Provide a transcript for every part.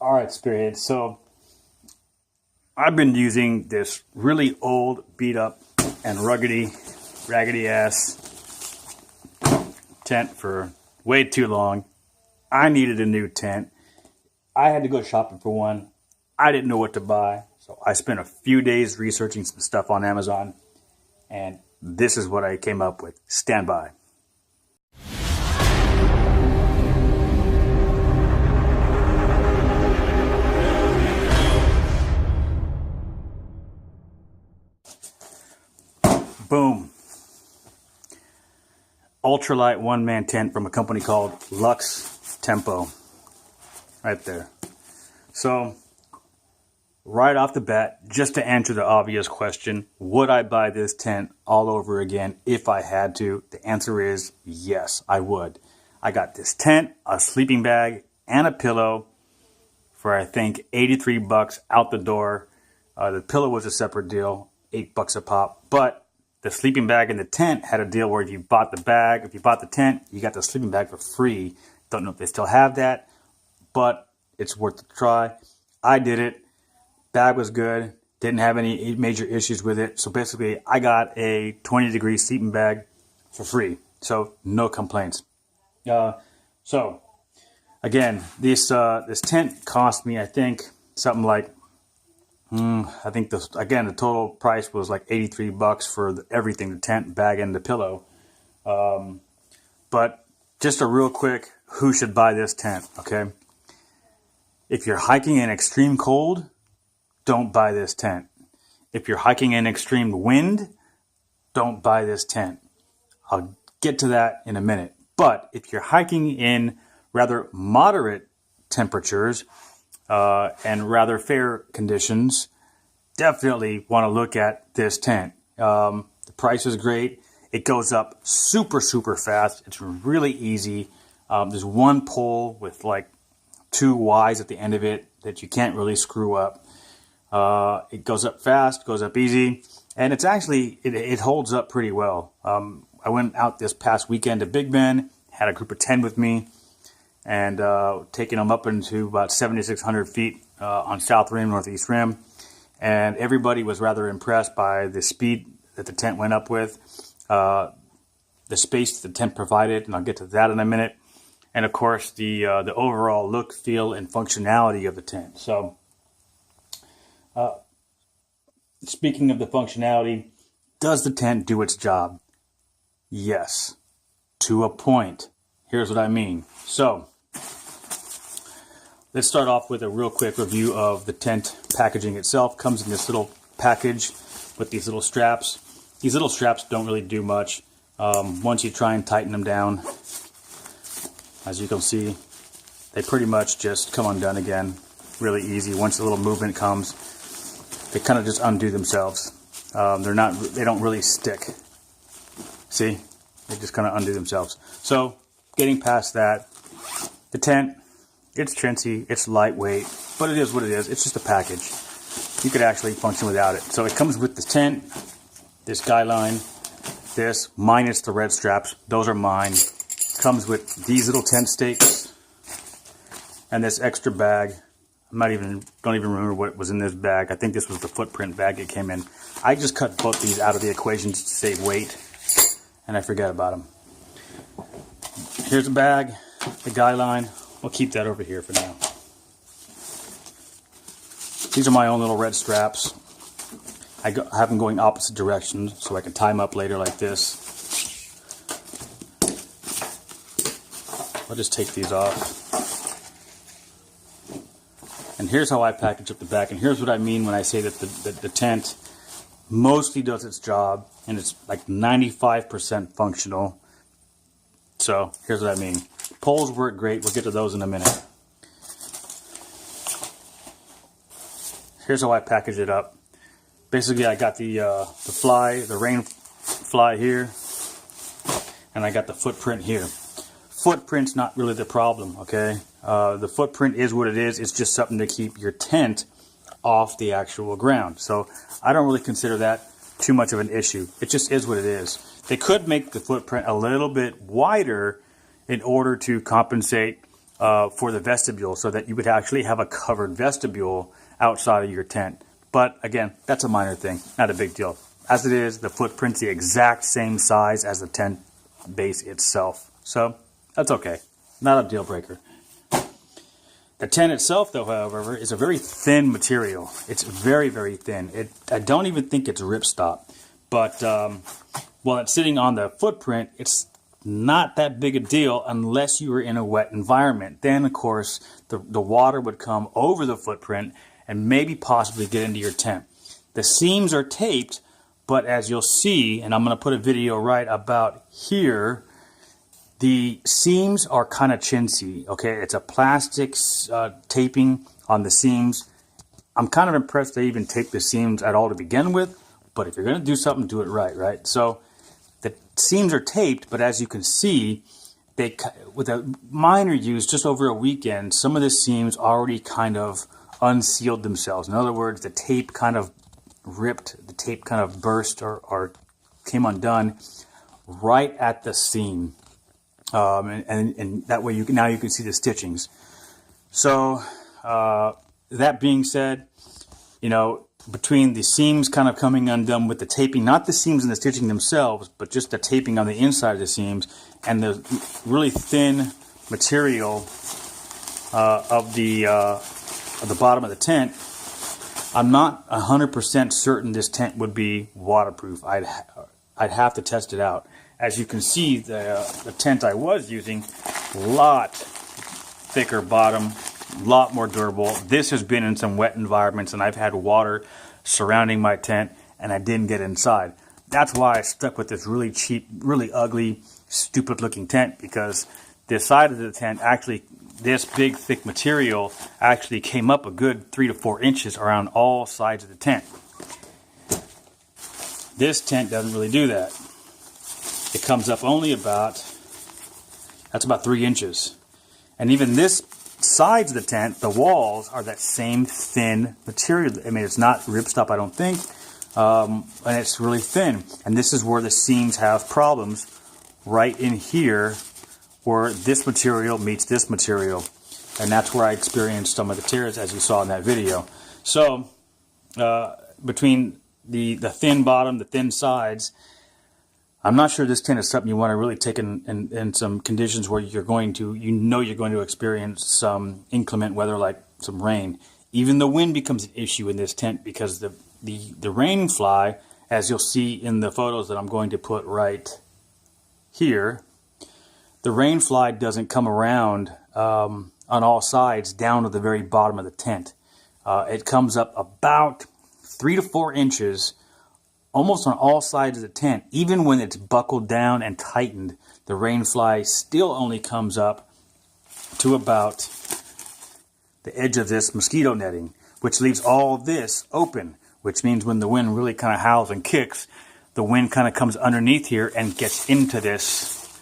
All right, Spearhead. So I've been using this really old, beat up, and raggedy ass tent for way too long. I needed a new tent. I had to go shopping for one. I didn't know what to buy, so I spent a few days researching some stuff on Amazon, and this is what I came up with. Stand by. Boom. Ultralight one-man tent from a company called Luxe Tempo. Right there. So, right off the bat, just to answer the obvious question, would I buy this tent all over again if I had to? The answer is yes, I would. I got this tent, a sleeping bag, and a pillow for I think $83 out the door. The pillow was a separate deal, $8 a pop, but the sleeping bag and the tent had a deal where if you bought the bag, if you bought the tent, you got the sleeping bag for free. Don't know if they still have that, but it's worth a try. I did it. Bag was good. Didn't have any major issues with it. So basically, I got a 20-degree sleeping bag for free. So no complaints. So again, this tent cost me, I think, something like the total price was like $83 for everything, the tent, bag, and the pillow. But just a real quick, who should buy this tent, okay? If you're hiking in extreme cold, don't buy this tent. If you're hiking in extreme wind, don't buy this tent. I'll get to that in a minute. But if you're hiking in rather moderate temperatures, and rather fair conditions, definitely want to look at this tent. The price is great. It goes up super fast. It's really easy. There's one pole with like 2 Ys at the end of it that you can't really screw up. It goes up fast, goes up easy, and it's actually, it holds up pretty well. I went out this past weekend to Big Bend, had a group of 10 with me, and taking them up into about 7,600 feet on South Rim, Northeast Rim. And everybody was rather impressed by the speed that the tent went up with, the space the tent provided, and I'll get to that in a minute. And of course, the overall look, feel, and functionality of the tent. So, speaking of the functionality, does the tent do its job? Yes, to a point. Here's what I mean. So, let's start off with a real quick review of the tent packaging itself. Comes in this little package with these little straps. These little straps don't really do much. Once you try and tighten them down, as you can see, they pretty much just come undone again. Really easy. Once a little movement comes, they kind of just undo themselves. They don't really stick. See? They just kind of undo themselves. So, getting past that, the tent, it's chintzy, it's lightweight, but it is what it is. It's just a package. You could actually function without it. So it comes with the tent, this guy line, this, minus the red straps. Those are mine. Comes with these little tent stakes and this extra bag. Don't even remember what was in this bag. I think this was the footprint bag it came in. I just cut both these out of the equation just to save weight, and I forget about them. Here's a bag, the guy line. We'll keep that over here for now. These are my own little red straps. I have them going opposite directions so I can tie them up later like this. I'll just take these off. And here's how I package up the back. And here's what I mean when I say that the tent mostly does its job and it's like 95% functional. So here's what I mean. Poles work great. We'll get to those in a minute. Here's how I package it up. Basically, I got the rain fly here, and I got the footprint here. Footprint's not really the problem, okay? The footprint is what it is. It's just something to keep your tent off the actual ground. So I don't really consider that too much of an issue. It just is what it is. They could make the footprint a little bit wider in order to compensate for the vestibule, so that you would actually have a covered vestibule outside of your tent. But again, that's a minor thing, not a big deal. As it is, the footprint's the exact same size as the tent base itself. So that's okay, not a deal breaker. The tent itself, though, however, is a very thin material. It's very, very thin. I don't even think it's ripstop. But while it's sitting on the footprint, it's not that big a deal unless you were in a wet environment. Then, of course, the water would come over the footprint and maybe possibly get into your tent. The seams are taped, but as you'll see, and I'm going to put a video right about here, the seams are kind of chintzy, okay? It's a plastic taping on the seams. I'm kind of impressed they even tape the seams at all to begin with, but if you're going to do something, do it right, right? So the seams are taped, but as you can see, with a minor use, just over a weekend, some of the seams already kind of unsealed themselves. In other words, the tape kind of ripped, the tape kind of burst or came undone right at the seam. And that way now you can see the stitchings. So that being said, you know, between the seams kind of coming undone with the taping, not the seams and the stitching themselves, but just the taping on the inside of the seams, and the really thin material of the bottom of the tent, I'm not 100% certain this tent would be waterproof. I'd have to test it out. As you can see, the tent I was using, a lot thicker bottom, a lot more durable. This has been in some wet environments, and I've had water surrounding my tent, and I didn't get inside. That's why I stuck with this really cheap, really ugly, stupid-looking tent, because the side of the tent, actually, this big, thick material actually came up a good 3 to 4 inches around all sides of the tent. This tent doesn't really do that. It comes up only about 3 inches. And even this sides of the tent, the walls are that same thin material. I mean, it's not ripstop, I don't think, and it's really thin. And this is where the seams have problems, right in here, where this material meets this material. And that's where I experienced some of the tears, as you saw in that video. So, between the thin bottom, the thin sides, I'm not sure this tent is something you want to really take in some conditions where you're going to experience some inclement weather, like some rain. Even the wind becomes an issue in this tent, because the rain fly, as you'll see in the photos that I'm going to put right here, the rain fly doesn't come around on all sides down to the very bottom of the tent. It comes up about 3 to 4 inches almost on all sides of the tent. Even when it's buckled down and tightened, the rain fly still only comes up to about the edge of this mosquito netting, which leaves all this open, which means when the wind really kind of howls and kicks, the wind kind of comes underneath here and gets into this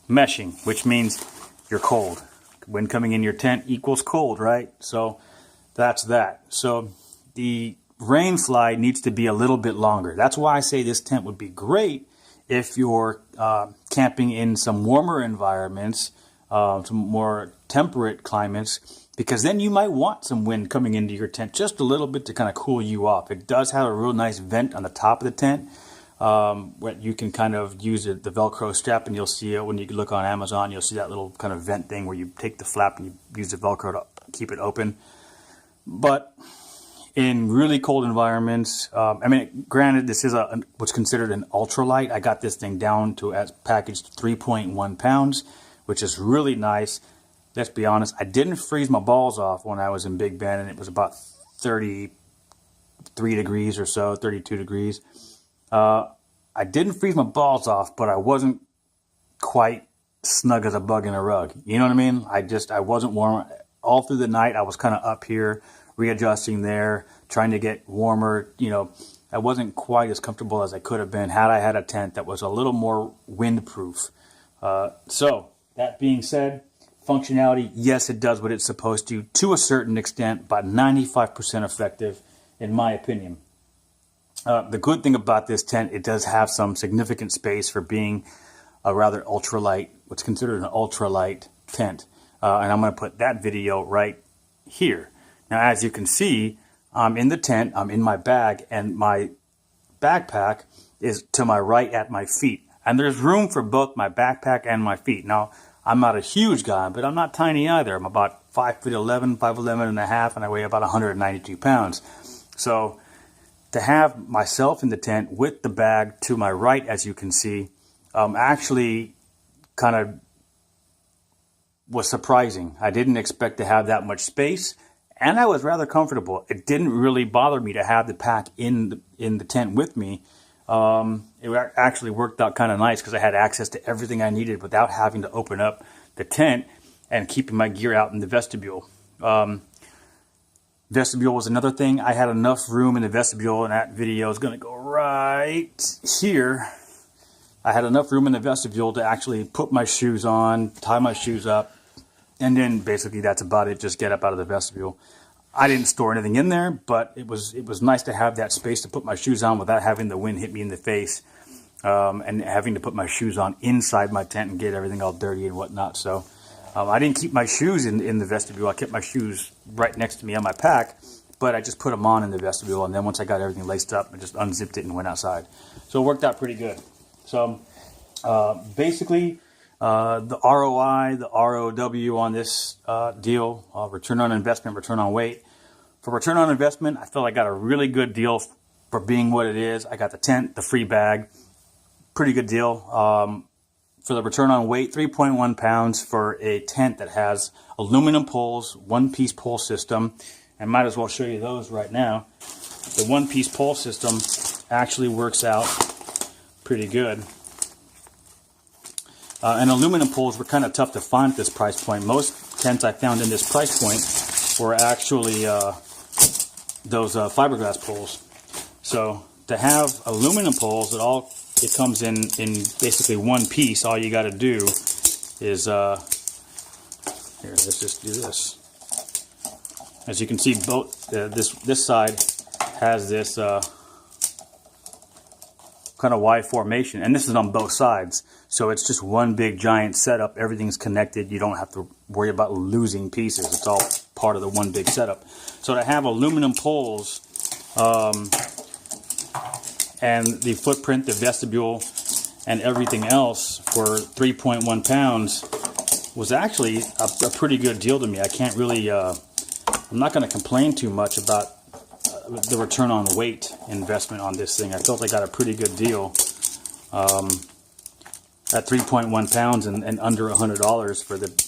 meshing, which means you're cold. Wind coming in your tent equals cold, right? So that's that. So the rain fly needs to be a little bit longer. That's why I say this tent would be great if you're camping in some warmer environments, some more temperate climates, because then you might want some wind coming into your tent just a little bit to kind of cool you off. It does have a real nice vent on the top of the tent, where you can kind of use the Velcro strap, and you'll see it when you look on Amazon. You'll see that little kind of vent thing where you take the flap and you use the Velcro to keep it open. But in really cold environments, I mean, granted, this is what's considered an ultralight. I got this thing down to packaged 3.1 pounds, which is really nice. Let's be honest, I didn't freeze my balls off when I was in Big Bend, and it was about 33 degrees or so, 32 degrees. I didn't freeze my balls off, but I wasn't quite snug as a bug in a rug. You know what I mean? I wasn't warm. All through the night, I was kind of up here, readjusting there, trying to get warmer. You know, I wasn't quite as comfortable as I could have been had I had a tent that was a little more windproof. So, that being said, functionality, yes, it does what it's supposed to a certain extent, about 95% effective, in my opinion. The good thing about this tent, it does have some significant space for being a rather ultralight, what's considered an ultralight tent. and I'm going to put that video right here. Now, as you can see, I'm in the tent, I'm in my bag, and my backpack is to my right at my feet. And there's room for both my backpack and my feet. Now, I'm not a huge guy, but I'm not tiny either. I'm about 5'11", 5'11 and a half, and I weigh about 192 pounds. So to have myself in the tent with the bag to my right, as you can see, actually kind of was surprising. I didn't expect to have that much space, and I was rather comfortable. It didn't really bother me to have the pack in the tent with me. It actually worked out kind of nice because I had access to everything I needed without having to open up the tent and keeping my gear out in the vestibule. Vestibule was another thing. I had enough room in the vestibule, and that video is going to go right here. I had enough room in the vestibule to actually put my shoes on, tie my shoes up, and then basically that's about it. Just get up out of the vestibule. I didn't store anything in there, but it was nice to have that space to put my shoes on without having the wind hit me in the face, and having to put my shoes on inside my tent and get everything all dirty and whatnot. So I didn't keep my shoes in the vestibule. I kept my shoes right next to me on my pack, but I just put them on in the vestibule, and then once I got everything laced up, I just unzipped it and went outside. So it worked out pretty good. So basically, the ROI, the ROW on this deal, return on investment, return on weight. For return on investment, I feel I got a really good deal for being what it is. I got the tent, the free bag, pretty good deal. For the return on weight, 3.1 pounds for a tent that has aluminum poles, one-piece pole system. I might as well show you those right now. The one-piece pole system actually works out pretty good. And aluminum poles were kind of tough to find at this price point. Most tents I found in this price point were actually those fiberglass poles. So to have aluminum poles, it comes in basically one piece. All you got to do is here. Let's just do this. As you can see, both this side has this kind of Y formation, and this is on both sides. So it's just one big giant setup. Everything's connected. You don't have to worry about losing pieces. It's all part of the one big setup. So to have aluminum poles and the footprint, the vestibule, and everything else for 3.1 pounds was actually a pretty good deal to me. I can't really, I'm not going to complain too much about the return on weight investment on this thing. I felt I got a pretty good deal at 3.1 pounds and under $100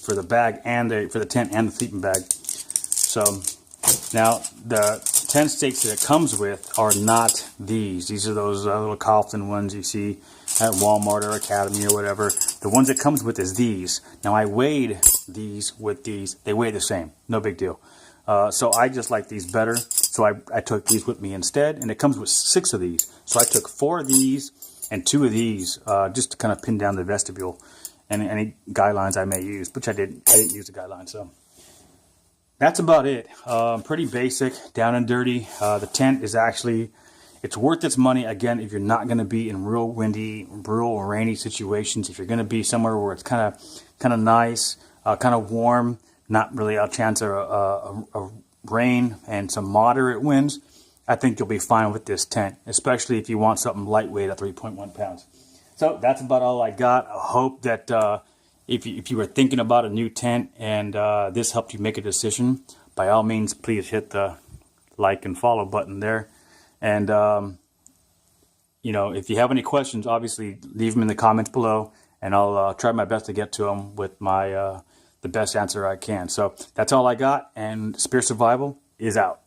for the bag and for the tent and the sleeping bag. So now the tent stakes that it comes with are not these. These are those little Kaufland ones you see at Walmart or Academy or whatever. The ones it comes with is these. Now I weighed these with these. They weigh the same. No big deal. So I just like these better. So I took these with me instead, and it comes with 6 of these. So I took 4 of these and 2 of these just to kind of pin down the vestibule and any guidelines I may use, which I didn't use the guidelines. So that's about it. Pretty basic, down and dirty. The tent is actually, it's worth its money, again, if you're not going to be in real windy, real rainy situations. If you're going to be somewhere where it's kind of nice, kind of warm, not really a chance of rain and some moderate winds, I think you'll be fine with this tent, especially if you want something lightweight at 3.1 pounds. So that's about all I got. I hope that if you were thinking about a new tent and this helped you make a decision, by all means, please hit the like and follow button there. And, you know, if you have any questions, obviously leave them in the comments below, and I'll try my best to get to them with my the best answer I can. So that's all I got, and Spear Survival is out.